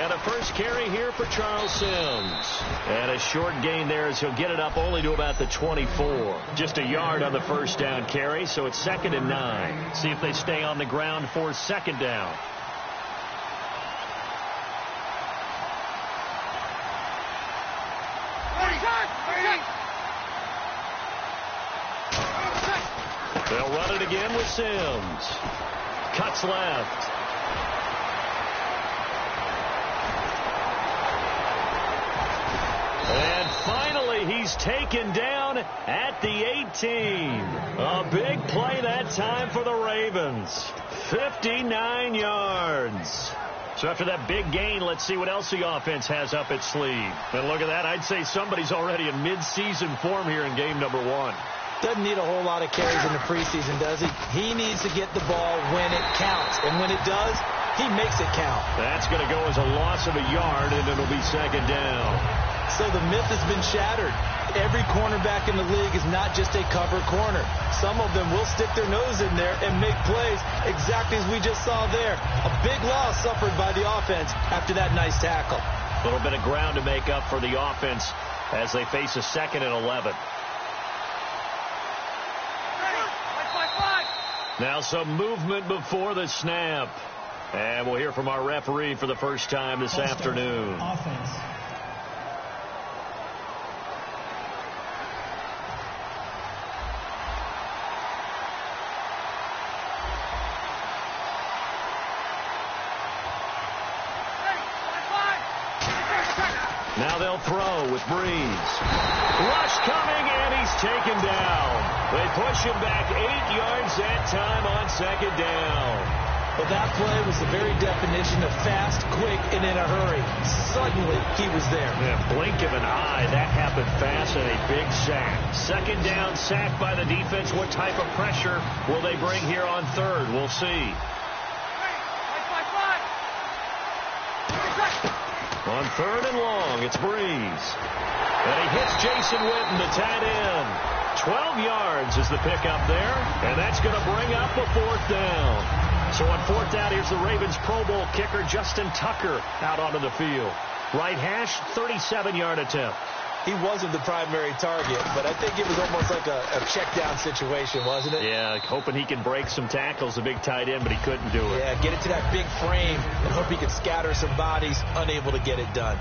And a first carry here for Charles Sims. And a short gain there as he'll get it up only to about the 24. Just a yard on the first down carry, so it's 2nd and 9. See if they stay on the ground for 2nd down. They'll run it again with Sims. Cuts left. And finally, he's taken down at the 18. A big play that time for the Ravens. 59 yards. So after that big gain, let's see what else the offense has up its sleeve. And look at that. I'd say somebody's already in mid-season form here in game number 1. Doesn't need a whole lot of carries in the preseason, does he? He needs to get the ball when it counts. And when it does, he makes it count. That's going to go as a loss of a yard, and it'll be 2nd down. So the myth has been shattered. Every cornerback in the league is not just a cover corner. Some of them will stick their nose in there and make plays exactly as we just saw there. A big loss suffered by the offense after that nice tackle. A little bit of ground to make up for the offense as they face a 2nd and 11. Now some movement before the snap. And we'll hear from our referee for the first time this afternoon. Offense. Now they'll throw with Breeze. Rush coming, and he's taken down. They push him back 8 yards that time on 2nd down. Well, that play was the very definition of fast, quick, and in a hurry. Suddenly, he was there. Yeah, blink of an eye. That happened fast and a big sack. 2nd down, sack by the defense. What type of pressure will they bring here on 3rd? We'll see. On 3rd and long, it's Breeze. And he hits Jason Witten, the tight end. 12 yards is the pickup there, and that's going to bring up a 4th down. So on 4th down, here's the Ravens Pro Bowl kicker, Justin Tucker, out onto the field. Right hash, 37-yard attempt. He wasn't the primary target, but I think it was almost like a check-down situation, wasn't it? Yeah, hoping he can break some tackles, a big tight end, but he couldn't do it. Yeah, get it to that big frame and hope he could scatter some bodies, unable to get it done.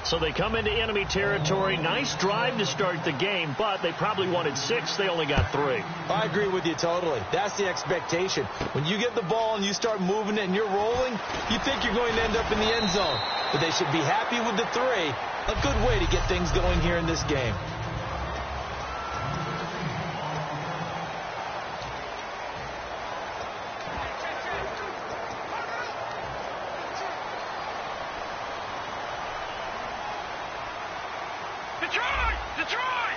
So they come into enemy territory. Nice drive to start the game, but they probably wanted 6. They only got 3. I agree with you totally. That's the expectation. When you get the ball and you start moving it and you're rolling, you think you're going to end up in the end zone. But they should be happy with the 3. A good way to get things going here in this game. Detroit!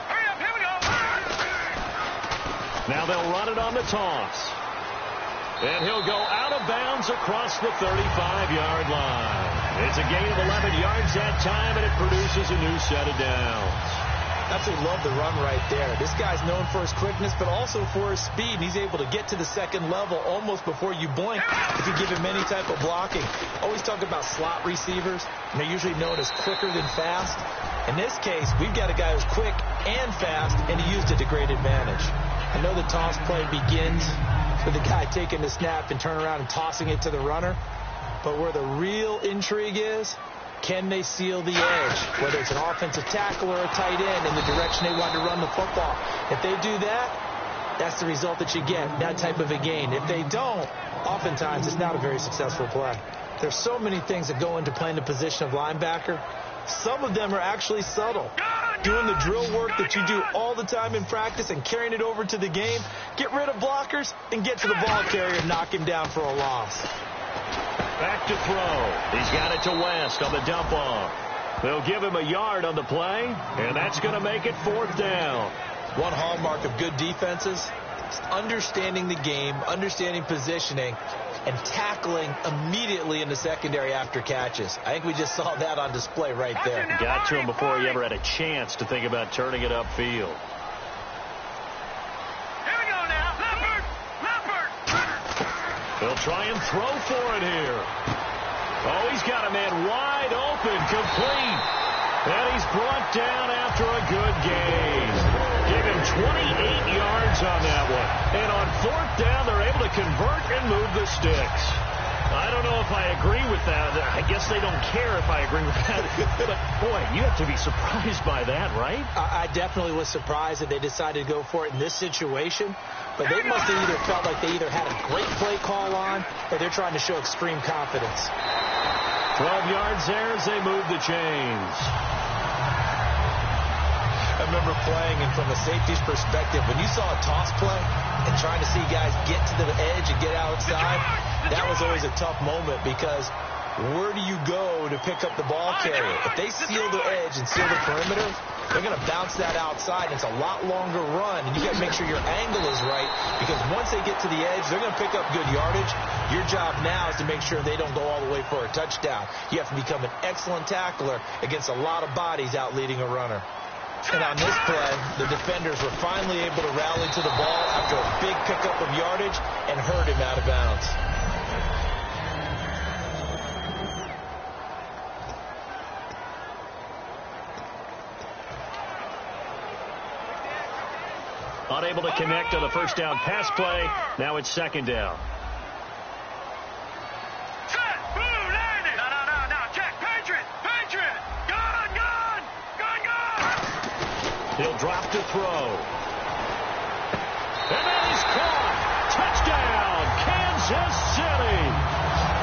Hurry up, here we go! Now they'll run it on the toss. And he'll go out of bounds across the 35-yard line. It's a gain of 11 yards that time, and it produces a new set of downs. Absolutely love the run right there. This guy's known for his quickness, but also for his speed. And he's able to get to the 2nd level almost before you blink if you give him any type of blocking. Always talk about slot receivers, and they're usually known as quicker than fast. In this case, we've got a guy who's quick and fast, and he used it to great advantage. I know the toss play begins with the guy taking the snap and turning around and tossing it to the runner. But where the real intrigue is, can they seal the edge, whether it's an offensive tackle or a tight end in the direction they want to run the football? If they do that, that's the result that you get, that type of a gain. If they don't, oftentimes it's not a very successful play. There's so many things that go into playing the position of linebacker. Some of them are actually subtle. Doing the drill work that you do all the time in practice and carrying it over to the game. Get rid of blockers and get to the ball carrier and knock him down for a loss. Back to throw. He's got it to West on the dump off. They'll give him a yard on the play, and that's going to make it 4th down. One hallmark of good defenses is understanding the game, understanding positioning, and tackling immediately in the secondary after catches. I think we just saw that on display right there. Got to him before he ever had a chance to think about turning it upfield. He'll try and throw for it here. Oh, he's got a man wide open, complete. And he's brought down after a good gain. Give him 28 yards on that one. And on fourth down, they're able to convert and move the sticks. I don't know if I agree with that. I guess they don't care if I agree with that. But, boy, you have to be surprised by that, right? I definitely was surprised that they decided to go for it in this situation. But they must have either felt like they either had a great play call on or they're trying to show extreme confidence. 12 yards there as they move the chains. I remember playing, and from a safety's perspective, when you saw a toss play and trying to see guys get to the edge and get outside, that was always a tough moment because where do you go to pick up the ball carrier? If they seal the edge and seal the perimeter, they're going to bounce that outside. It's a lot longer run, and you got to make sure your angle is right because once they get to the edge, they're going to pick up good yardage. Your job now is to make sure they don't go all the way for a touchdown. You have to become an excellent tackler against a lot of bodies out leading a runner. And on this play, the defenders were finally able to rally to the ball after a big pickup of yardage and hurt him out of bounds. Unable to connect on the first down pass play. Now it's second down. He'll drop to throw. And then he's caught. Touchdown, Kansas City.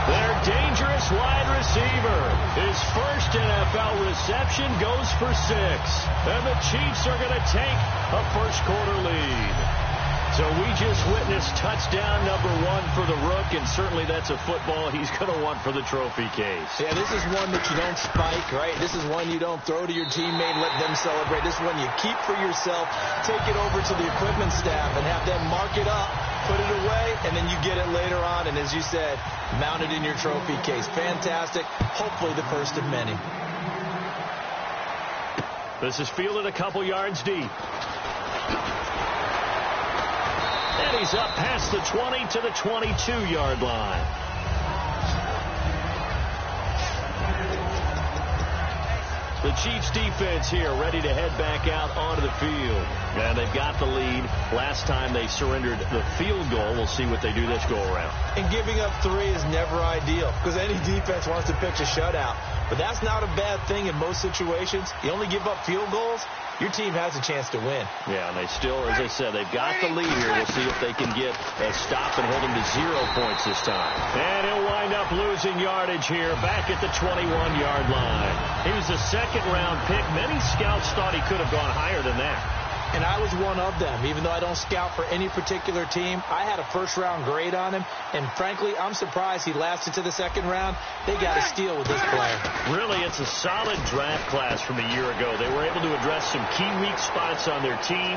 Their dangerous wide receiver. His first NFL reception goes for 6. And the Chiefs are going to take a first quarter lead. So we just witnessed touchdown number 1 for the Rook, and certainly that's a football he's going to want for the trophy case. Yeah, this is one that you don't spike, right? This is one you don't throw to your teammate and let them celebrate. This is one you keep for yourself, take it over to the equipment staff and have them mark it up, put it away, and then you get it later on, and as you said, mount it in your trophy case. Fantastic. Hopefully the first of many. This is fielded a couple yards deep. And he's up past the 20 to the 22-yard line. The Chiefs defense here ready to head back out onto the field. And they've got the lead. Last time they surrendered the field goal. We'll see what they do this go around. And giving up 3 is never ideal because any defense wants to pitch a shutout. But that's not a bad thing in most situations. You only give up field goals, your team has a chance to win. Yeah, and they still, as I said, they've got the lead here. We'll see if they can get a stop and hold them to 0 points this time. And he'll wind up losing yardage here back at the 21-yard line. He was a second-round pick. Many scouts thought he could have gone higher than that. And I was one of them. Even though I don't scout for any particular team, I had a first-round grade on him. And frankly, I'm surprised he lasted to the second round. They got a steal with this player. Really, it's a solid draft class from a year ago. They were able to address some key weak spots on their team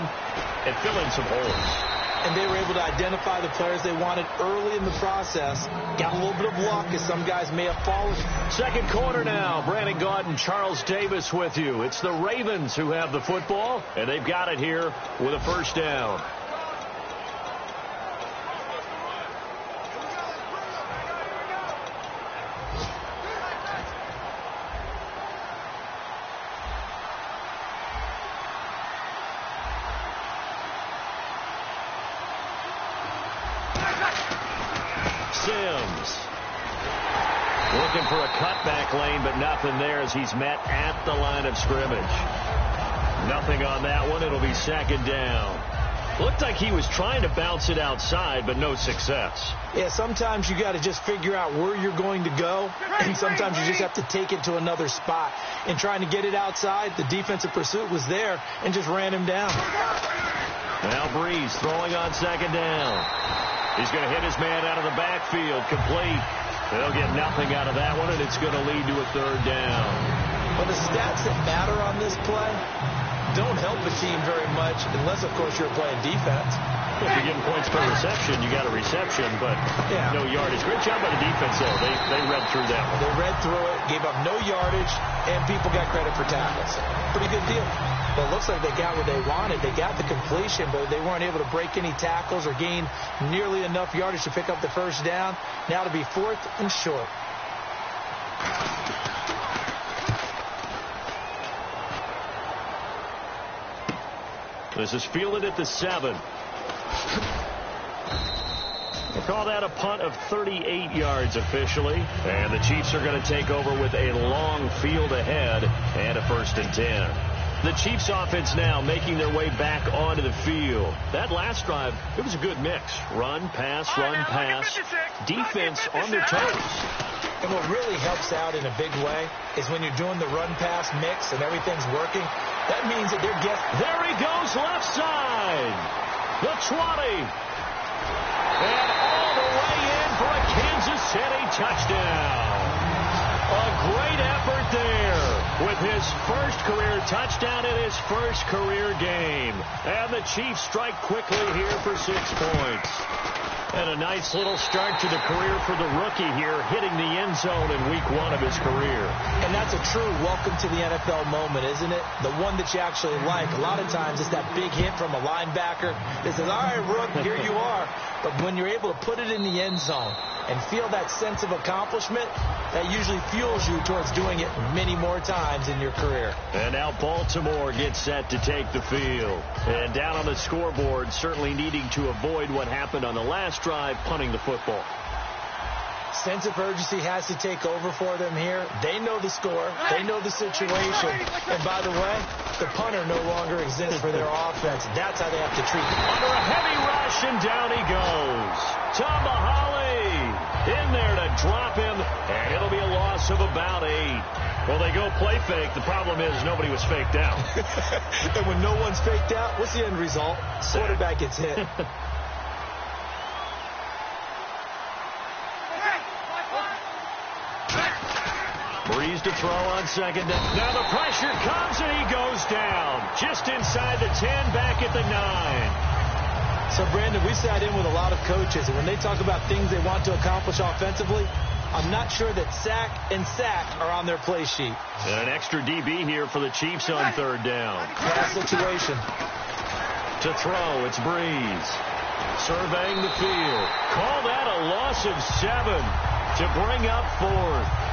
and fill in some holes. And they were able to identify the players they wanted early in the process. Got a little bit of luck, as some guys may have fallen. Second quarter now. Brandon Gaudin and Charles Davis with you. It's the Ravens who have the football, and they've got it here with a first down. Sims looking for a cutback lane, but nothing there as he's met at the line of scrimmage. Nothing on that one. It'll be second down. Looked like he was trying to bounce it outside, but no success. Yeah, sometimes you got to just figure out where you're going to go, and sometimes you just have to take it to another spot. And trying to get it outside, the defensive pursuit was there and just ran him down. Now Breeze throwing on second down. He's going to hit his man out of the backfield, complete. They'll get nothing out of that one, and it's going to lead to a third down. Well, the stats that matter on this play don't help a team very much unless, of course, you're playing defense. If you're getting points per reception, you got a reception, but no yardage. Great job by the defense, though. They read through that one. They read through it, gave up no yardage, and people got credit for tackles. Pretty good deal. Well, it looks like they got what they wanted. They got the completion, but they weren't able to break any tackles or gain nearly enough yardage to pick up the first down. Now to be 4th and short. This is fielded at the 7. We'll call that a punt of 38 yards officially. And the Chiefs are going to take over with a long field ahead and a 1st and 10. The Chiefs offense now making their way back onto the field. That last drive, it was a good mix. Run, pass, run, pass. Defense on their toes. And what really helps out in a big way is when you're doing the run-pass mix and everything's working, that means that they're getting... There he goes, left side. The 20. And all the way in for a Kansas City touchdown. A great effort there with his first career touchdown in his first career game. And the Chiefs strike quickly here for 6 points. And a nice little start to the career for the rookie here, hitting the end zone in week 1 of his career. And that's a true welcome to the NFL moment, isn't it? The one that you actually like. A lot of times it's that big hit from a linebacker that says, all right, Rook, here you are. But when you're able to put it in the end zone and feel that sense of accomplishment, that usually fuels you towards doing it many more times in your career. And now Baltimore gets set to take the field. And down on the scoreboard, certainly needing to avoid what happened on the last drive, punting the football. Sense of urgency has to take over for them here. They know the score. They know the situation. And by the way, the punter no longer exists for their offense. That's how they have to treat them. Under a heavy rush, and down he goes. Tomahali in there to drop him, and it'll be a loss of about 8. Well, they go play fake. The problem is nobody was faked out. And when no one's faked out, what's the end result? Quarterback gets hit. Breeze to throw on 2nd down. Now the pressure comes, and he goes down. Just inside the 10, back at the 9. So, Brandon, we sat in with a lot of coaches, and when they talk about things they want to accomplish offensively, I'm not sure that sack and sack are on their play sheet. And an extra DB here for the Chiefs on 3rd down. Pass situation. To throw, it's Breeze. Surveying the field. Call that a loss of 7 to bring up 4th.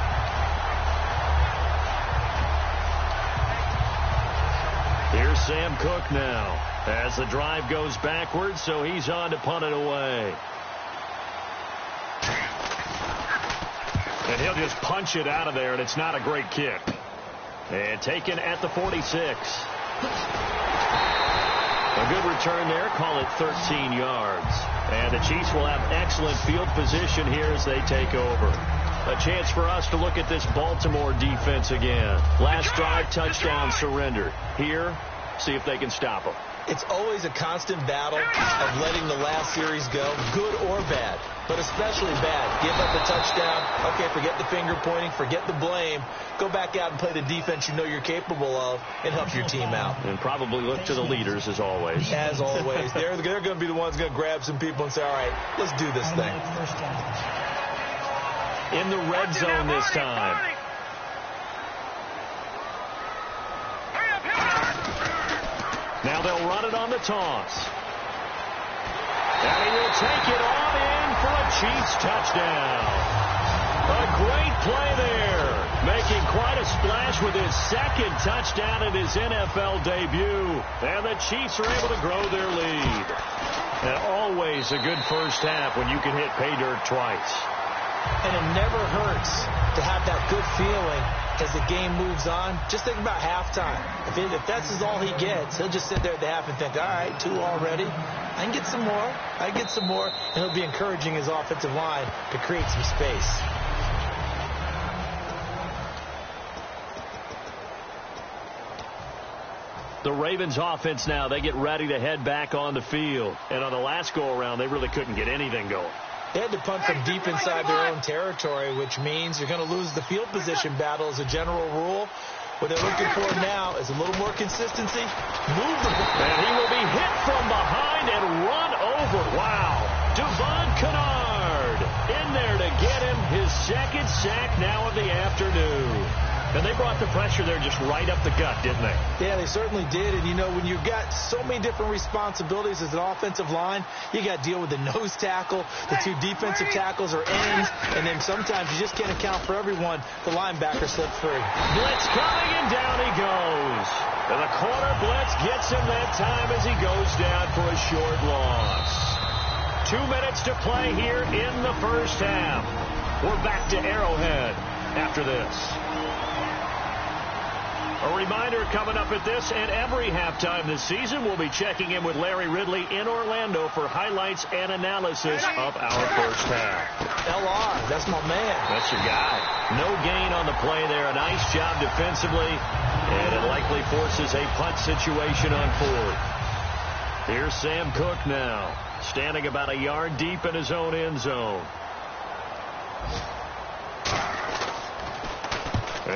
Here's Sam Cook now as the drive goes backwards, so he's on to punt it away. And he'll just punch it out of there, and it's not a great kick. And taken at the 46. A good return there. Call it 13 yards. And the Chiefs will have excellent field position here as they take over. A chance for us to look at this Baltimore defense again. Last drive, touchdown, surrender. Here, see if they can stop them. It's always a constant battle of letting the last series go, good or bad, but especially bad. Give up a touchdown. Okay, forget the finger pointing, forget the blame. Go back out and play the defense you know you're capable of and help your team out. And probably look to the leaders as always. As always. They're going to be the ones going to grab some people and say, all right, let's do this thing. In the red zone this time. Now they'll run it on the toss. And he will take it on in for a Chiefs touchdown. A great play there. Making quite a splash with his 2nd touchdown in his NFL debut. And the Chiefs are able to grow their lead. And always a good first half when you can hit pay dirt twice. And it never hurts to have that good feeling as the game moves on. Just think about halftime. If that's all he gets, he'll just sit there at the half and think, all right, 2 already. I can get some more. I can get some more. And he'll be encouraging his offensive line to create some space. The Ravens offense now, they get ready to head back on the field. And on the last go-around, they really couldn't get anything going. They had to punt from deep inside their own territory, which means you're going to lose the field position battle as a general rule. What they're looking for now is a little more consistency. Move the ball. And he will be hit from behind and run over. Wow. Devon Kennard in there to get him his 2nd sack now of the afternoon. And they brought the pressure there just right up the gut, didn't they? Yeah, they certainly did. And, you know, when you've got so many different responsibilities as an offensive line, you got to deal with the nose tackle, the two defensive tackles or ends, and then sometimes you just can't account for everyone. The linebacker slips free. Blitz coming, and down he goes. And the corner blitz gets him that time as he goes down for a short loss. 2 minutes to play here in the first half. We're back to Arrowhead after this. A reminder coming up at this and every halftime this season, we'll be checking in with Larry Ridley in Orlando for highlights and analysis of our first half. LR, that's my man. That's your guy. No gain on the play there. A nice job defensively, and it likely forces a punt situation on fourth. Here's Sam Cook now, standing about a yard deep in his own end zone.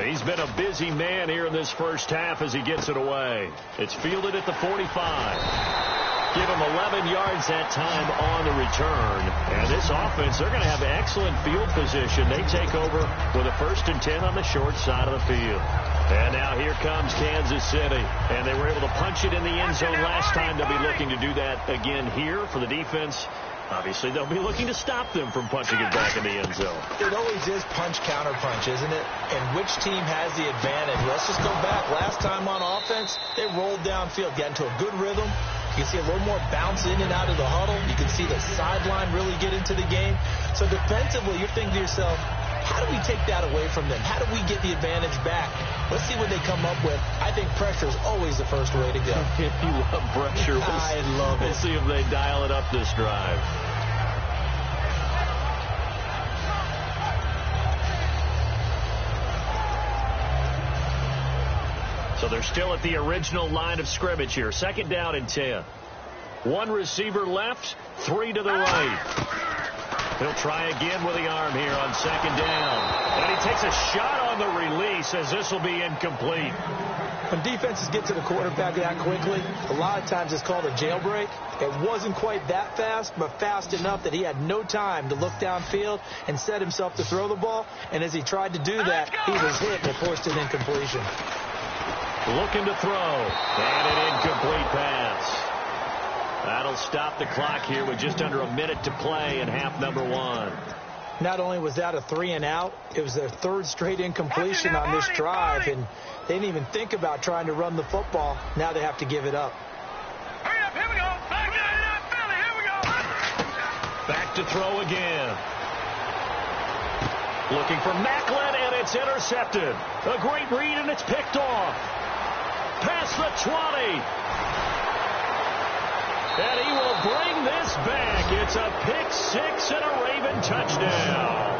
He's been a busy man here in this first half as he gets it away. It's fielded at the 45. Give him 11 yards that time on the return. And this offense, they're going to have excellent field position. They take over with a 1st and 10 on the short side of the field. And now here comes Kansas City. And they were able to punch it in the end zone last time. They'll be looking to do that again here for the defense. Obviously, they'll be looking to stop them from punching it back in the end zone. It always is punch-counter-punch, isn't it? And which team has the advantage? Let's just go back. Last time on offense, they rolled downfield, got into a good rhythm. You can see a little more bounce in and out of the huddle. You can see the sideline really get into the game. So defensively, you're thinking to yourself, how do we take that away from them? How do we get the advantage back? Let's see what they come up with. I think pressure is always the first way to go. If you love pressure, I love it. We'll see if they dial it up this drive. So they're still at the original line of scrimmage here. 2nd down and 10. One receiver left, 3 to the right. He'll try again with the arm here on 2nd down. And he takes a shot on the release as this will be incomplete. When defenses get to the quarterback that quickly, a lot of times it's called a jailbreak. It wasn't quite that fast, but fast enough that he had no time to look downfield and set himself to throw the ball. And as he tried to do that, he was hit and it forced an incompletion. Looking to throw. And an incomplete pass. That'll stop the clock here with just under a minute to play in half number 1. Not only was that a 3 and out, it was their 3rd straight incompletion on this drive, and they didn't even think about trying to run the football. Now they have to give it up. Hurry up, here we go. Here we go. Back to throw again. Looking for Macklin, and it's intercepted. A great read, and it's picked off. Past the 20. And he will bring this back. It's a pick 6 and a Raven touchdown.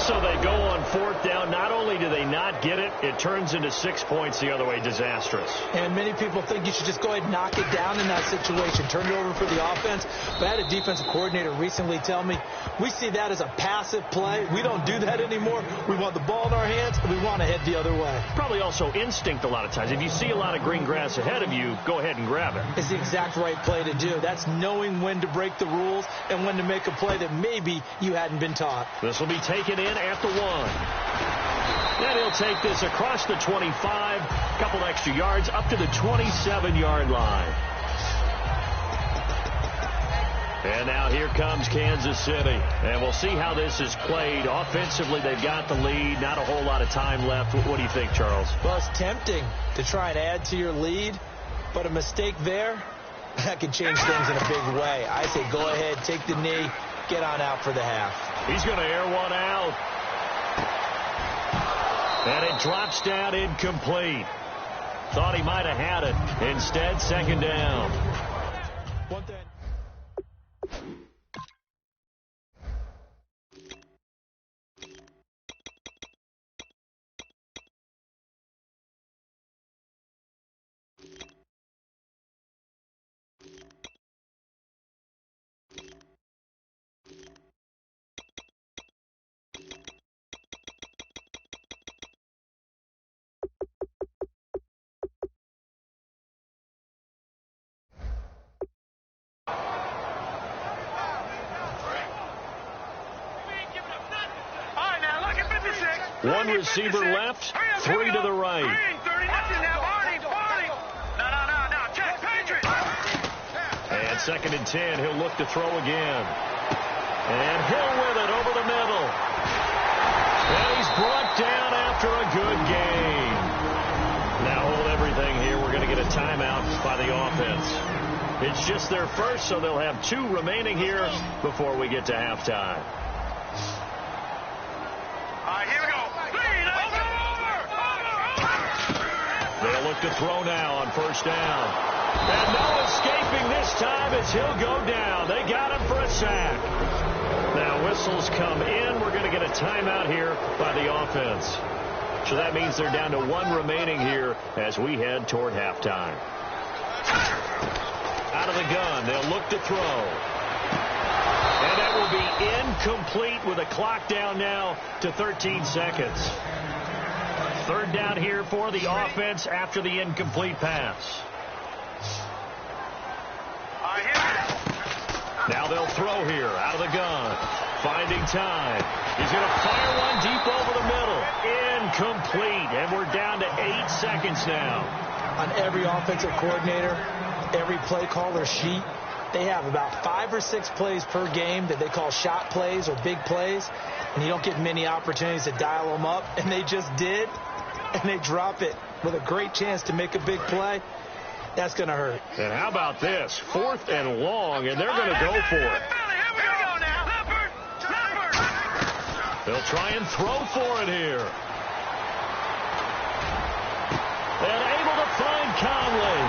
So they go on 4th down. Not only do they not get it, it turns into 6 points the other way. Disastrous. And many people think you should just go ahead and knock it down in that situation. Turn it over for the offense. But I had a defensive coordinator recently tell me, we see that as a passive play. We don't do that anymore. We want the ball in our hands, and we want to head the other way. Probably also instinct a lot of times. If you see a lot of green grass ahead of you, go ahead and grab it. It's the exact right play to do. That's knowing when to break the rules and when to make a play that maybe you hadn't been taught. This will be taken in at the 1. And he'll take this across the 25, a couple extra yards, up to the 27-yard line. And now here comes Kansas City. And we'll see how this is played. Offensively, they've got the lead. Not a whole lot of time left. What do you think, Charles? Well, it's tempting to try and add to your lead, but a mistake there, that can change things in a big way. I say go ahead, take the knee, get on out for the half. He's going to air one out. And it drops down incomplete. Thought he might have had it. Instead, 2nd down. One thing. One receiver left, three to the right. And 2nd and 10, he'll look to throw again. And Hill with it over the middle. And he's brought down after a good gain. Now hold everything here. We're going to get a timeout by the offense. It's just their first, so they'll have 2 remaining here before we get to halftime. All right, here we go. They'll look to throw now on 1st down. And no escaping this time as he'll go down. They got him for a sack. Now whistles come in. We're going to get a timeout here by the offense. So that means they're down to 1 remaining here as we head toward halftime. Out of the gun, they'll look to throw. And that will be incomplete with a clock down now to 13 seconds. 3rd down here for the offense after the incomplete pass. Now they'll throw here out of the gun. Finding time. He's going to fire one deep over the middle. Incomplete. And we're down to 8 seconds now. On every offensive coordinator, every play caller sheet, they have about 5 or 6 plays per game that they call shot plays or big plays. And you don't get many opportunities to dial them up. And they just did. And they drop it with a great chance to make a big play. That's going to hurt. And how about this? 4th and long, and they're going to go for it. They'll try and throw for it here. And able to find Conley.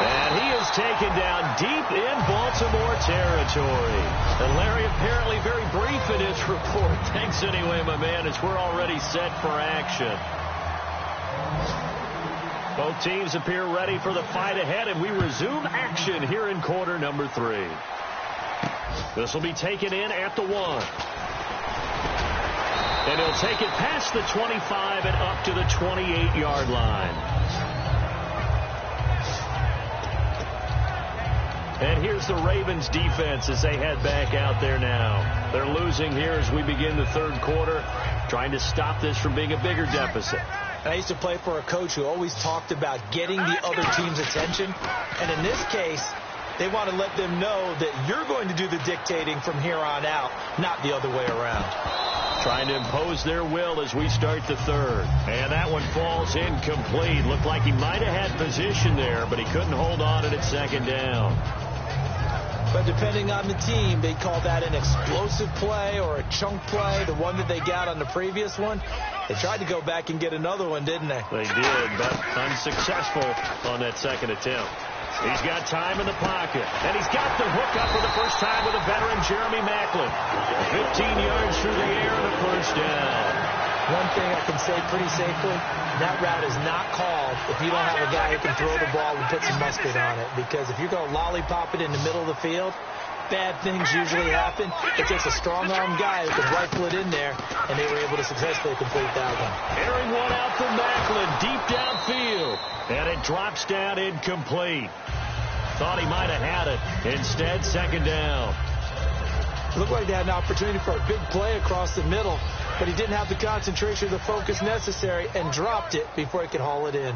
And he is taken down deep in Baltimore territory. And Larry apparently very brief in his report. Thanks anyway, my man, as we're already set for action. Both teams appear ready for the fight ahead, and we resume action here in quarter number 3. This will be taken in at the 1. And he'll take it past the 25 and up to the 28-yard line. And here's the Ravens defense as they head back out there now. They're losing here as we begin the 3rd quarter, trying to stop this from being a bigger deficit. I used to play for a coach who always talked about getting the other team's attention. And in this case, they want to let them know that you're going to do the dictating from here on out, not the other way around. Trying to impose their will as we start the 3rd. And that one falls incomplete. Looked like he might have had position there, but he couldn't hold on at 2nd down. But depending on the team, they call that an explosive play or a chunk play, the one that they got on the previous one. They tried to go back and get another one, didn't they? They did, but unsuccessful on that 2nd attempt. He's got time in the pocket, and he's got the hook up for the first time with a veteran, Jeremy Maclin. 15 yards through the air and a 1st down. One thing I can say pretty safely, that route is not called if you don't have a guy who can throw the ball and put some mustard on it. Because if you're going to lollipop it in the middle of the field, bad things usually happen. It takes a strong-arm guy who can rifle it in there, and they were able to successfully complete that one. Airing one out for Maclin, deep downfield, and it drops down incomplete. Thought he might have had it. Instead, 2nd down. Looked like they had an opportunity for a big play across the middle, but he didn't have the concentration or the focus necessary and dropped it before he could haul it in.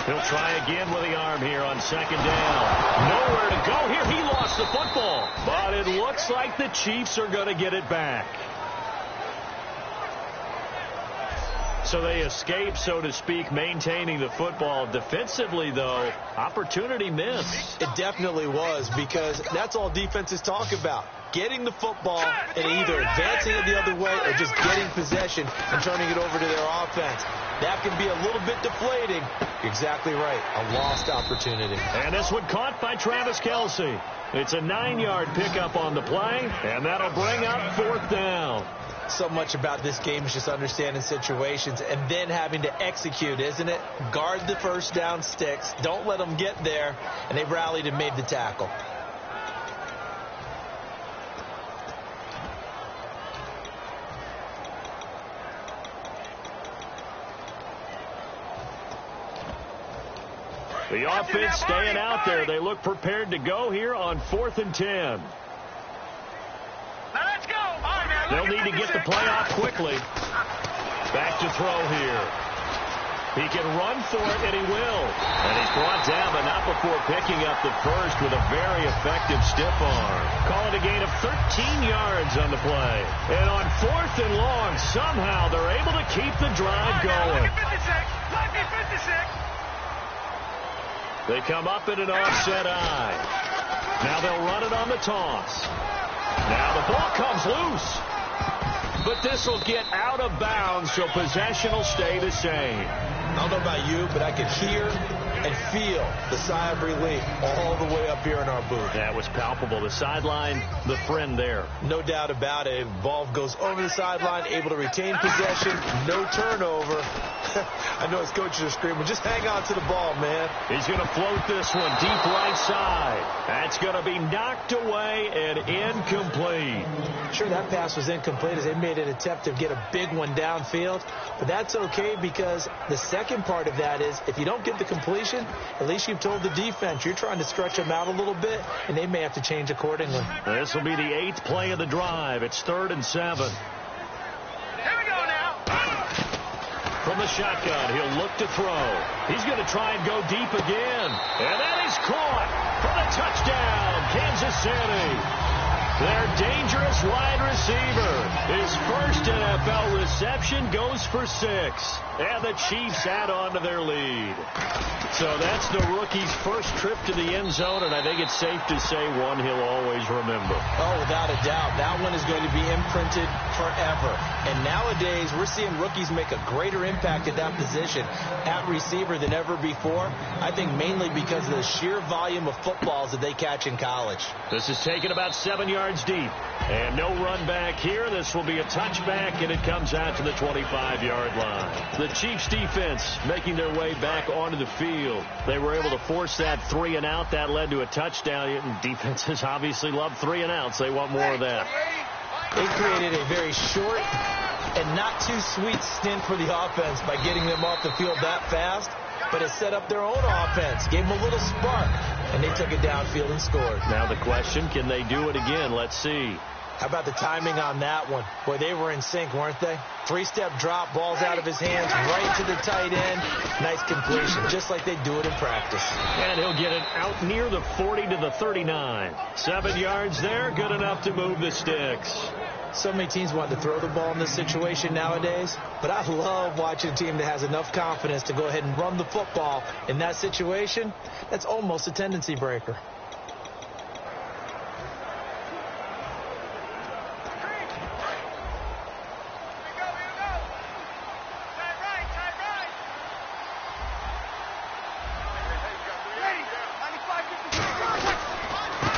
He'll try again with the arm here on 2nd down. Nowhere to go here. He lost the football, but it looks like the Chiefs are going to get it back. So they escape, so to speak, maintaining the football. Defensively, though, opportunity missed. It definitely was, because that's all defenses talk about. Getting the football and either advancing it the other way or just getting possession and turning it over to their offense. That can be a little bit deflating. You're exactly right. A lost opportunity. And this one caught by Travis Kelce. It's a 9-yard pickup on the play, and that'll bring up 4th down. So much about this game is just understanding situations and then having to execute, isn't it? Guard the 1st down sticks. Don't let them get there. And they rallied and made the tackle. The offense staying out there. They look prepared to go here on 4th and 10. Now let's go. All right, man. They'll need to get the play off quickly. Back to throw here. He can run for it, and he will. And he's brought down, but not before picking up the first with a very effective stiff arm. Call it a gain of 13 yards on the play. And on 4th and long, somehow they're able to keep the drive going. They come up in an offset eye. Now they'll run it on the toss. Now the ball comes loose. But this will get out of bounds, so possession will stay the same. I don't know about you, but I could hear and feel the sigh of relief all the way up here in our booth. That was palpable. The sideline, the friend there. No doubt about it. Ball goes over the sideline, able to retain possession, no turnover. I know his coaches are screaming, just hang on to the ball, man. He's going to float this one deep right side. That's going to be knocked away and incomplete. Sure, that pass was incomplete as they made an attempt to get a big one downfield. But that's okay because the second part of that is if you don't get the completion, at least you've told the defense you're trying to stretch them out a little bit, and they may have to change accordingly. This will be the 8th play of the drive. It's 3rd and 7. Here we go now. From the shotgun, he'll look to throw. He's going to try and go deep again. And that is caught for the touchdown, Kansas City. Their dangerous wide receiver. His first NFL reception goes for 6. And the Chiefs add on to their lead. So that's the rookie's first trip to the end zone, and I think it's safe to say one he'll always remember. Oh, without a doubt. That one is going to be imprinted forever. And nowadays, we're seeing rookies make a greater impact at that position at receiver than ever before. I think mainly because of the sheer volume of footballs that they catch in college. This is taken about 7 yards deep. And no run back here. This will be a touchback, and it comes out to the 25-yard line. The Chiefs defense making their way back onto the field. They were able to force that 3-and-out. That led to a touchdown. And defenses obviously love 3-and-outs. They want more of that. They created a very short and not too sweet stint for the offense by getting them off the field that fast. But it set up their own offense, gave them a little spark, and they took it downfield and scored. Now the question, can they do it again? Let's see. How about the timing on that one? Boy, they were in sync, weren't they? 3-step drop, balls out of his hands, right to the tight end. Nice completion, just like they do it in practice. And he'll get it out near the 40 to the 39. 7 yards there, good enough to move the sticks. So many teams want to throw the ball in this situation nowadays, but I love watching a team that has enough confidence to go ahead and run the football in that situation. That's almost a tendency breaker.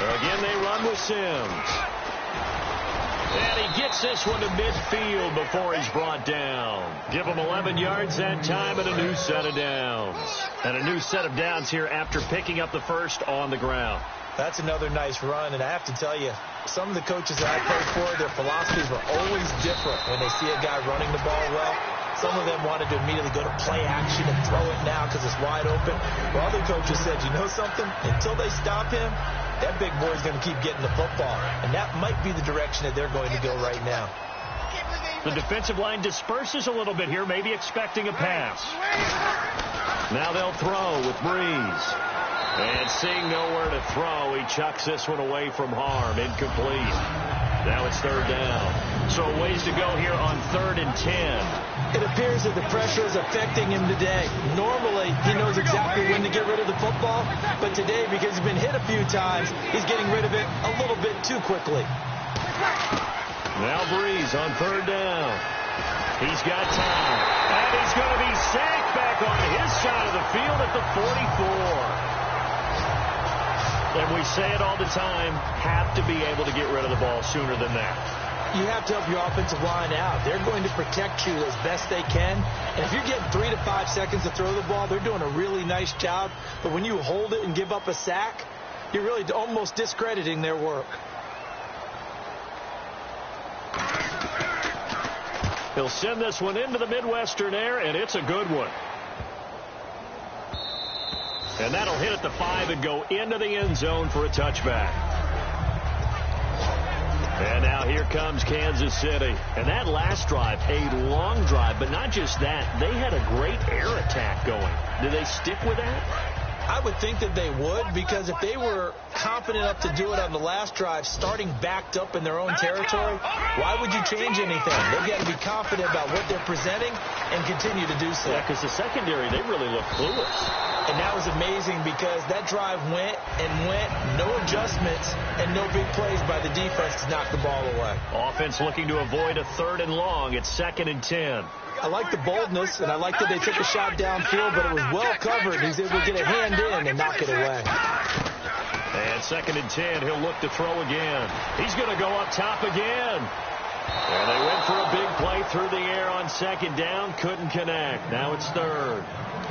Again, they run with Sims. And he gets this one to midfield before he's brought down. Give him 11 yards that time and a new set of downs. And a new set of downs here after picking up the first on the ground. That's another nice run, and I have to tell you, some of the coaches that I played for, their philosophies were always different when they see a guy running the ball well. Some of them wanted to immediately go to play action and throw it now because it's wide open. Well, other coaches said, you know something? Until they stop him, that big boy's going to keep getting the football. And that might be the direction that they're going to go right now. The defensive line disperses a little bit here, maybe expecting a pass. Now they'll throw with Breeze. And seeing nowhere to throw, he chucks this one away from harm. Incomplete. Now it's 3rd down. So a ways to go here on 3rd and 10. It appears that the pressure is affecting him today. Normally, he knows exactly when to get rid of the football, but today, because he's been hit a few times, he's getting rid of it a little bit too quickly. Now Breeze on 3rd down. He's got time. And he's going to be sacked back on his side of the field at the 44. And we say it all the time, have to be able to get rid of the ball sooner than that. You have to help your offensive line out. They're going to protect you as best they can. And if you're getting 3 to 5 seconds to throw the ball, they're doing a really nice job. But when you hold it and give up a sack, you're really almost discrediting their work. He'll send this one into the Midwestern air, and it's a good one. And that'll hit at the 5 and go into the end zone for a touchback. And now here comes Kansas City. And that last drive, a long drive, but not just that. They had a great air attack going. Do they stick with that? I would think that they would, because if they were confident enough to do it on the last drive, starting backed up in their own territory, why would you change anything? They've got to be confident about what they're presenting and continue to do so. Yeah, because the secondary, they really look clueless. And that was amazing because that drive went and went, no adjustments, and no big plays by the defense to knock the ball away. Offense looking to avoid a 3rd and long. It's 2nd and 10. I like the boldness, and I like that they took a shot downfield, but it was well covered. He's able to get a hand in and knock it away. And 2nd and 10, he'll look to throw again. He's going to go up top again. And they went for a big play through the air on 2nd down. Couldn't connect. Now it's 3rd.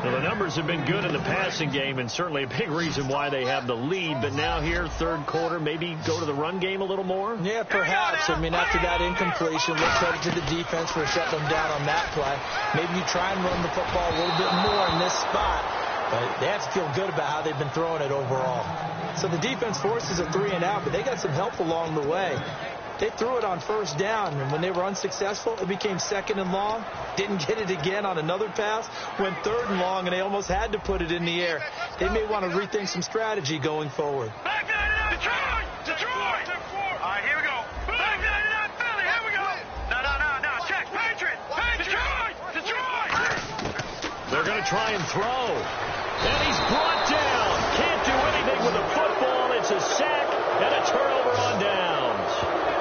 Well, the numbers have been good in the passing game, and certainly a big reason why they have the lead. But now here, 3rd quarter, maybe go to the run game a little more? Yeah, perhaps. I mean, after that incompletion, we'll credit to the defense for shutting them down on that play. Maybe you try and run the football a little bit more in this spot. But they have to feel good about how they've been throwing it overall. So the defense forces a 3 and out, but they got some help along the way. They threw it on 1st down, and when they were unsuccessful, it became 2nd and long. Didn't get it again on another pass. Went 3rd and long, and they almost had to put it in the air. They may want to rethink some strategy going forward. Back that up, Detroit! Detroit! All right, here we go. Back that up, Philly, here we go. No, check. Patriot! Detroit! Detroit! They're going to try and throw. And he's brought down. Can't do anything with the football. It's a sack and a turnover on downs.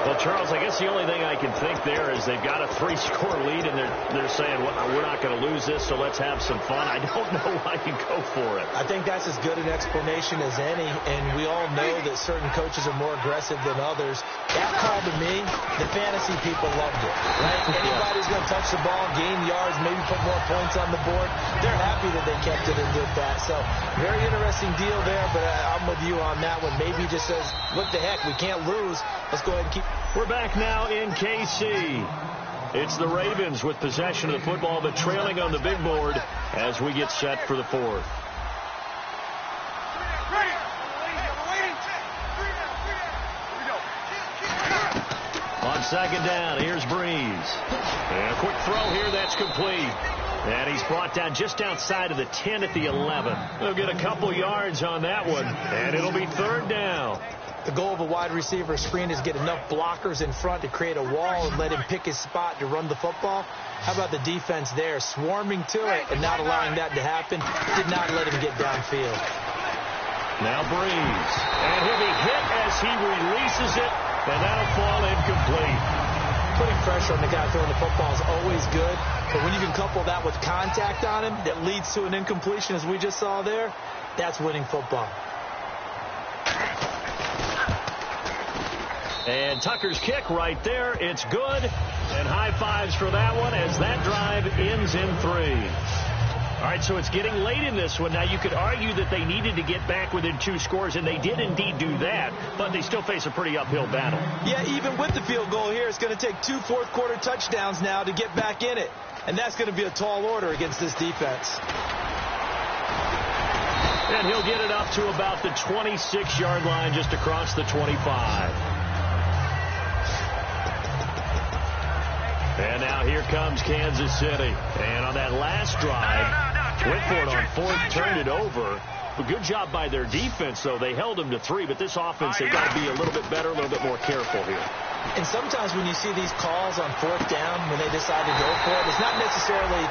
Well, Charles, I guess the only thing I can think there is they've got a 3-score lead, and they're saying, well, we're not going to lose this, so let's have some fun. I don't know why you go for it. I think that's as good an explanation as any, and we all know that certain coaches are more aggressive than others. That call to me, the fantasy people loved it, right? Anybody's going to touch the ball, gain yards, maybe put more points on the board. They're happy that they kept it and did that. So very interesting deal there, but I'm with you on that one. Maybe just says, what the heck, we can't lose. Let's go ahead and keep. We're back now in KC. It's the Ravens with possession of the football, but trailing on the big board as we get set for the 4th. On 2nd down, here's Breeze. And a quick throw here, that's complete. And he's brought down just outside of the 10 at the 11. They'll get a couple yards on that one, and it'll be 3rd down. The goal of a wide receiver screen is get enough blockers in front to create a wall and let him pick his spot to run the football. How about the defense there, swarming to it and not allowing that to happen? Did not let him get downfield. Now Breeze, and he'll be hit as he releases it, and that'll fall incomplete. Putting pressure on the guy throwing the football is always good, but when you can couple that with contact on him that leads to an incompletion, as we just saw there, that's winning football. And Tucker's kick right there. It's good. And high fives for that one as that drive ends in 3. All right, so it's getting late in this one. Now, you could argue that they needed to get back within 2 scores, and they did indeed do that, but they still face a pretty uphill battle. Yeah, even with the field goal here, it's going to take 2 fourth-quarter touchdowns now to get back in it. And that's going to be a tall order against this defense. And he'll get it up to about the 26-yard line just across the 25. And now here comes Kansas City. And on that last drive, went for it on 4th, turned it over. A good job by their defense, though. They held them to 3, but this offense, they've got to be a little bit better, a little bit more careful here. And sometimes when you see these calls on 4th down, when they decide to go for it, it's not necessarily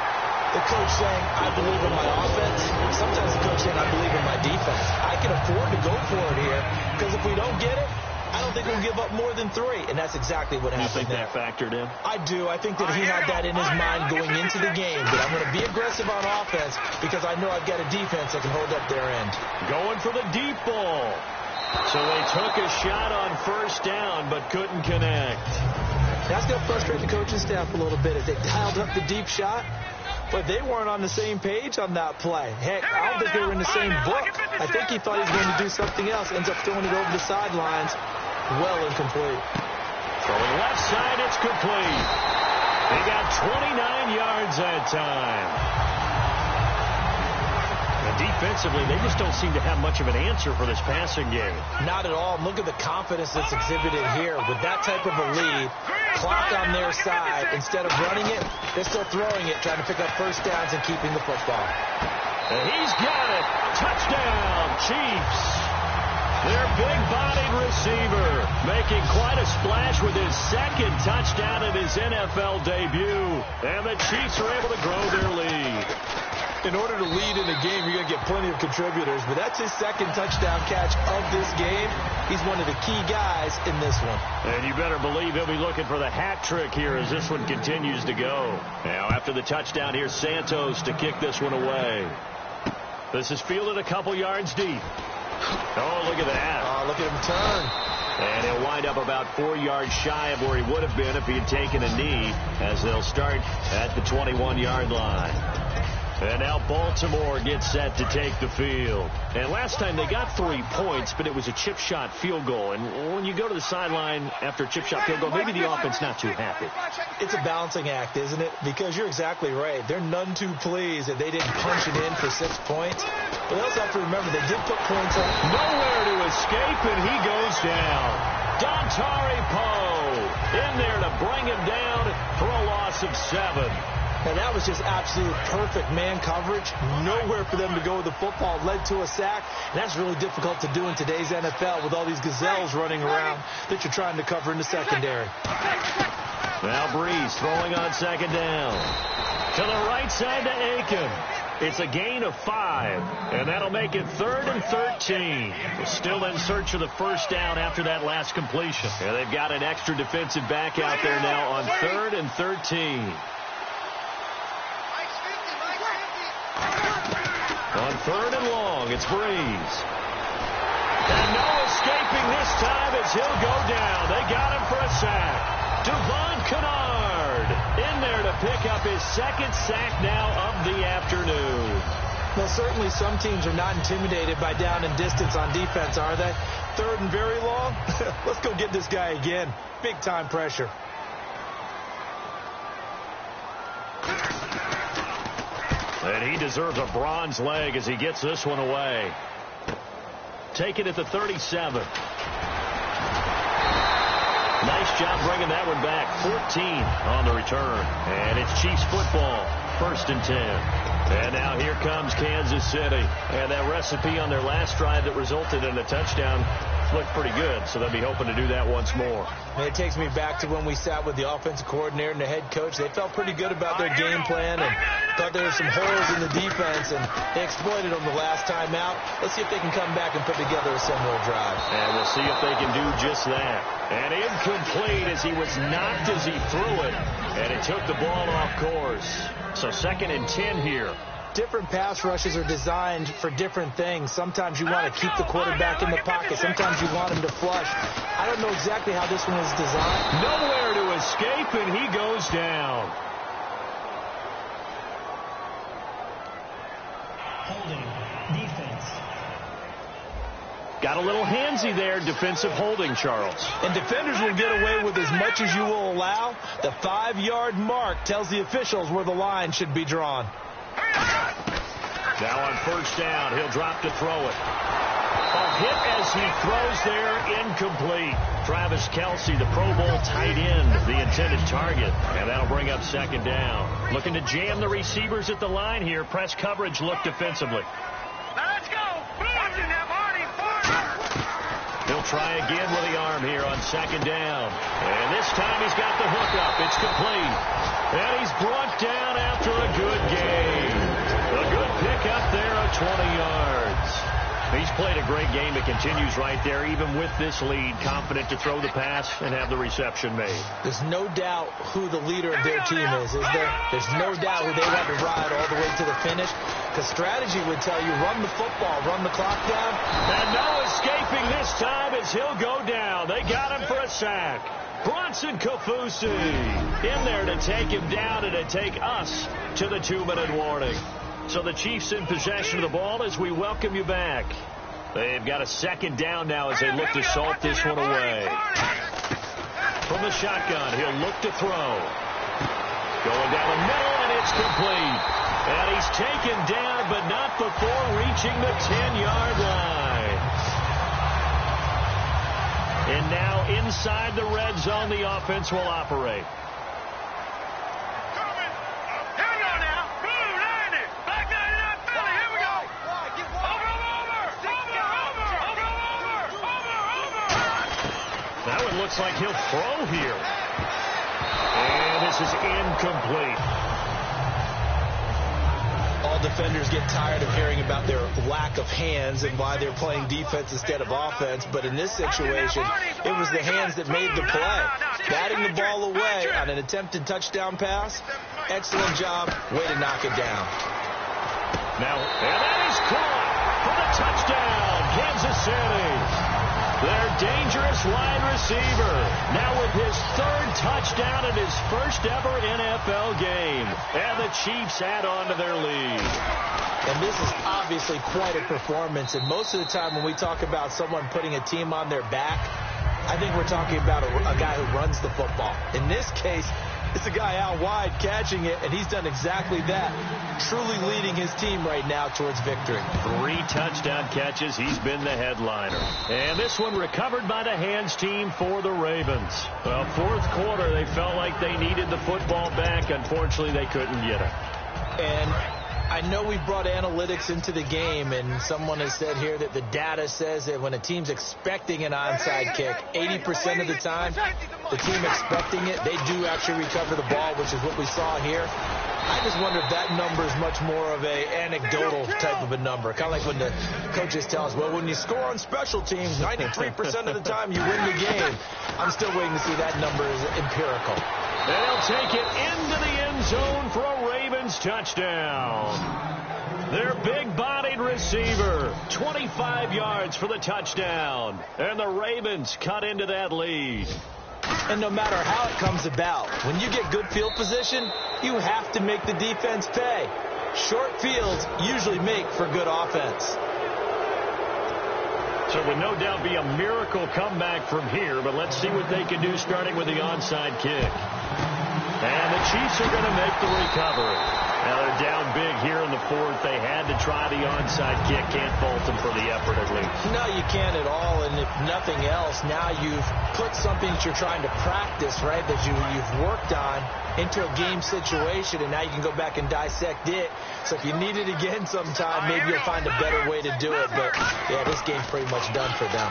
the coach saying, I believe in my offense. Sometimes the coach saying, I believe in my defense. I can afford to go for it here, because if we don't get it, I don't think we'll give up more than 3, and that's exactly what happened there. You think that factored in? I do. I think that he had that in his mind going into the game, that I'm going to be aggressive on offense because I know I've got a defense that can hold up their end. Going for the deep ball. So they took a shot on 1st down, but couldn't connect. That's going to frustrate the coaching staff a little bit as they dialed up the deep shot, but they weren't on the same page on that play. Heck, I don't think they were in the same book. I think he thought he was going to do something else, ends up throwing it over the sidelines. Well incomplete. Throwing left side, it's complete. They got 29 yards that time. The defensively, they just don't seem to have much of an answer for this passing game. Not at all. Look at the confidence that's exhibited here. With that type of a lead, clock on their side, instead of running it, they're still throwing it, trying to pick up first downs and keeping the football. And he's got it. Touchdown, Chiefs. Their big-bodied receiver making quite a splash with his second touchdown in his NFL debut. And the Chiefs are able to grow their lead. In order to lead in a game, you're going to get plenty of contributors, but that's his second touchdown catch of this game. He's one of the key guys in this one. And you better believe he'll be looking for the hat trick here as this one continues to go. Now, after the touchdown, here's Santos to kick this one away. This is fielded a couple yards deep. Oh, look at that. Oh, look at him turn. And he'll wind up about 4 yards shy of where he would have been if he had taken a knee, as they'll start at the 21-yard line. And now Baltimore gets set to take the field. And last time they got 3 points, but it was a chip shot field goal. And when you go to the sideline after a chip shot field goal, maybe the offense not too happy. It's a balancing act, isn't it? Because you're exactly right. They're none too pleased that they didn't punch it in for 6 points. But they also have to remember they did put points on. Nowhere to escape, and he goes down. Dontari Poe in there to bring him down for a loss of 7. And that was just absolute perfect man coverage. Nowhere for them to go with the football. Led to a sack. And that's really difficult to do in today's NFL with all these gazelles running around that you're trying to cover in the secondary. Now Breeze throwing on second down. To the right side to Aiken. It's a gain of 5, and that'll make it 3rd and 13. We're still in search of the first down after that last completion. And they've got an extra defensive back out there now on 3rd and 13. On 3rd and long, it's Breeze. And no escaping this time as he'll go down. They got him for a sack. Devon Kennard in there to pick up his second sack now of the afternoon. Well, certainly some teams are not intimidated by down and distance on defense, are they? 3rd and very long? Let's go get this guy again. Big time pressure. And he deserves a bronze leg as he gets this one away. Take it at the 37. Nice job bringing that one back. 14 on the return. And it's Chiefs football. 1st and 10. And now here comes Kansas City. And that recipe on their last drive that resulted in a touchdown looked pretty good, so they'll be hoping to do that once more. And it takes me back to when we sat with the offensive coordinator and the head coach. They felt pretty good about their game plan and thought there were some holes in the defense, and they exploited them the last time out. Let's see if they can come back and put together a similar drive. And we'll see if they can do just that. And incomplete as he was knocked as he threw it, and it took the ball off course. So 2nd and 10 here. Different pass rushes are designed for different things. Sometimes you want to keep the quarterback in the pocket. Sometimes you want him to flush. I don't know exactly how this one is designed. Nowhere to escape, and he goes down. Holding. Defense. Got a little handsy there, defensive holding, Charles. And defenders will get away with as much as you will allow. The 5-yard mark tells the officials where the line should be drawn. Now on 1st down, he'll drop to throw it. A hit as he throws there, incomplete. Travis Kelce, the Pro Bowl tight end, the intended target. And that'll bring up 2nd down. Looking to jam the receivers at the line here. Press coverage look defensively. Now let's go. Watching that Marty Farmer. He'll try again with the arm here on 2nd down. And this time he's got the hook up. It's complete. And he's brought down after a good game. A good pickup there of 20 yards. He's played a great game. It continues right there, even with this lead, confident to throw the pass and have the reception made. There's no doubt who the leader of their team is there? There's no doubt who they want to ride all the way to the finish. Because strategy would tell you, run the football, run the clock down. And no escaping this time as he'll go down. They got him for a sack. Bronson Kaufusi in there to take him down and to take us to the 2-minute warning. So the Chiefs in possession of the ball as we welcome you back. They've got a 2nd down now as they look to salt this one away. From the shotgun, he'll look to throw. Going down the middle, and it's complete. And he's taken down, but not before reaching the 10-yard line. And now inside the red zone, the offense will operate. That one looks like he'll throw here. And this is incomplete. All defenders get tired of hearing about their lack of hands and why they're playing defense instead of offense. But in this situation, it was the hands that made the play. Batting the ball away on an attempted touchdown pass. Excellent job. Way to knock it down. Now, and that is caught for the touchdown, Kansas City. Their dangerous wide receiver, now with his third touchdown in his first ever NFL game. And the Chiefs add on to their lead. And this is obviously quite a performance. And most of the time when we talk about someone putting a team on their back, I think we're talking about a guy who runs the football. In this case, it's a guy out wide catching it, and he's done exactly that, truly leading his team right now towards victory. 3 touchdown catches. He's been the headliner. And this one recovered by the hands team for the Ravens. Well, fourth quarter, they felt like they needed the football back. Unfortunately, they couldn't get it. And I know we've brought analytics into the game, and someone has said here that the data says that when a team's expecting an onside kick, 80% of the time, the team expecting it, they do actually recover the ball, which is what we saw here. I just wonder if that number is much more of a anecdotal type of a number. Kind of like when the coaches tell us, well, when you score on special teams, 93% of the time you win the game. I'm still waiting to see that number is empirical. They'll take it into the end zone for a Ravens touchdown. Their big-bodied receiver, 25 yards for the touchdown. And the Ravens cut into that lead. And no matter how it comes about, when you get good field position, you have to make the defense pay. Short fields usually make for good offense. So it would no doubt be a miracle comeback from here, but let's see what they can do starting with the onside kick. And the Chiefs are going to make the recovery. Now they're down big here in the fourth. They had to try the onside kick. Can't fault them for the effort at least. No, you can't at all. And if nothing else, now you've put something that you're trying to practice, right, that you've worked on into a game situation, and now you can go back and dissect it. So if you need it again sometime, maybe you'll find a better way to do it. But, yeah, this game's pretty much done for them.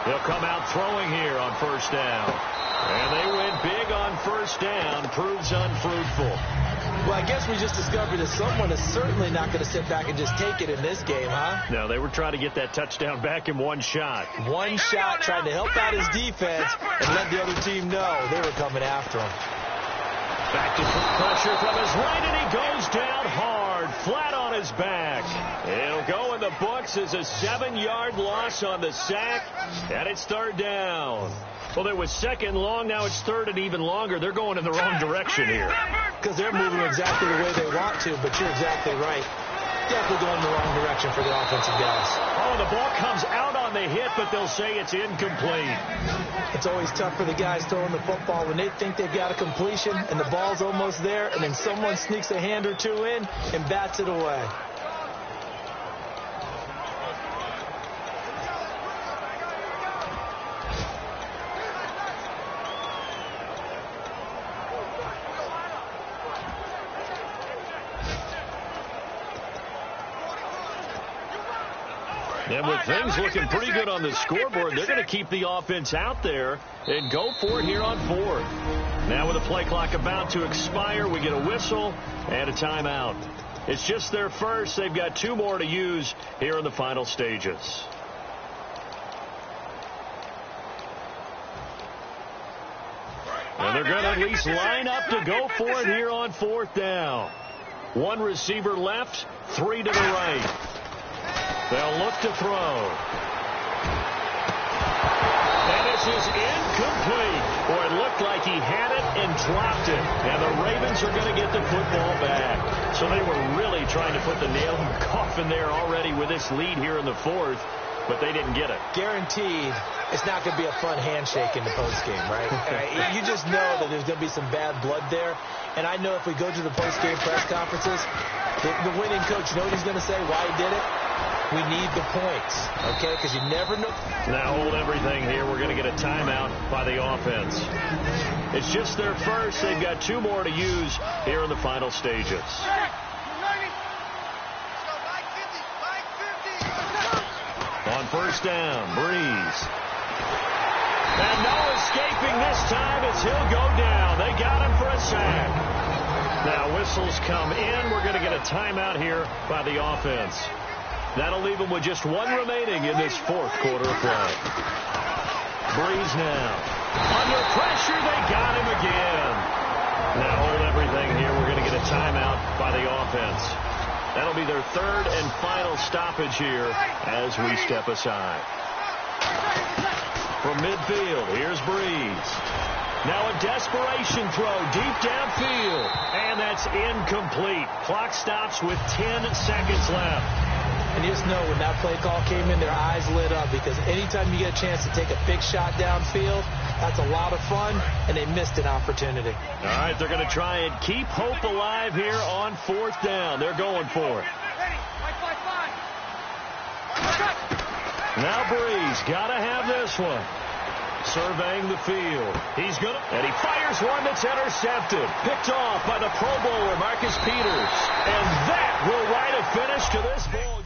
They'll come out throwing here on first down. And they went big on first down. Proves unfruitful. Well, I guess we just discovered that someone is certainly not going to sit back and just take it in this game, huh? No, they were trying to get that touchdown back in one shot. One shot, trying to help out his defense and let the other team know they were coming after him. Back to pressure from his right, and he goes down hard, flat on his back. It'll go in the books as a 7-yard loss on the sack, and it's third down. Well, there was second long. Now it's third and even longer. They're going in the wrong direction here. Because they're moving exactly the way they want to, but you're exactly right. Definitely going in the wrong direction for the offensive guys. Oh, the ball comes out on the hit, but they'll say it's incomplete. It's always tough for the guys throwing the football when they think they've got a completion and the ball's almost there, and then someone sneaks a hand or two in and bats it away. And with things looking pretty good on the scoreboard, they're going to keep the offense out there and go for it here on fourth. Now with the play clock about to expire, we get a whistle and a timeout. It's just their first. They've got 2 more to use here in the final stages. And they're going to at least line up to go for it here on fourth down. 1 receiver left, 3 to the right. They'll look to throw. And this is incomplete. Boy, it looked like he had it and dropped it. And the Ravens are going to get the football back. So they were really trying to put the nail in the coffin there already with this lead here in the fourth. but they didn't get it. Guaranteed it's not going to be a fun handshake in the postgame, right? You just know that there's going to be some bad blood there. And I know if we go to the postgame press conferences, the winning coach, you know what he's going to say, why he did it? We need the points, okay? Because you never know. Now hold everything here. We're going to get a timeout by the offense. It's just their first. They've got 2 more to use here in the final stages. On first down, Breeze. And no escaping this time as he'll go down. They got him for a sack. Now whistles come in. We're going to get a timeout here by the offense. That'll leave them with just 1 remaining in this 4th quarter of play. Breeze now. Under pressure, they got him again. Now hold everything here. We're going to get a timeout by the offense. That'll be their 3rd and final stoppage here as we step aside. From midfield, here's Breeze. Now a desperation throw deep downfield. And that's incomplete. Clock stops with 10 seconds left. And you just know when that play call came in, their eyes lit up, because anytime you get a chance to take a big shot downfield, that's a lot of fun, and they missed an opportunity. All right, they're going to try and keep hope alive here on 4th down. They're going for it. Now Breeze, got to have this one. Surveying the field. He's going to, and he fires one that's intercepted. Picked off by the Pro Bowler, Marcus Peters. And that will write a finish to this ball.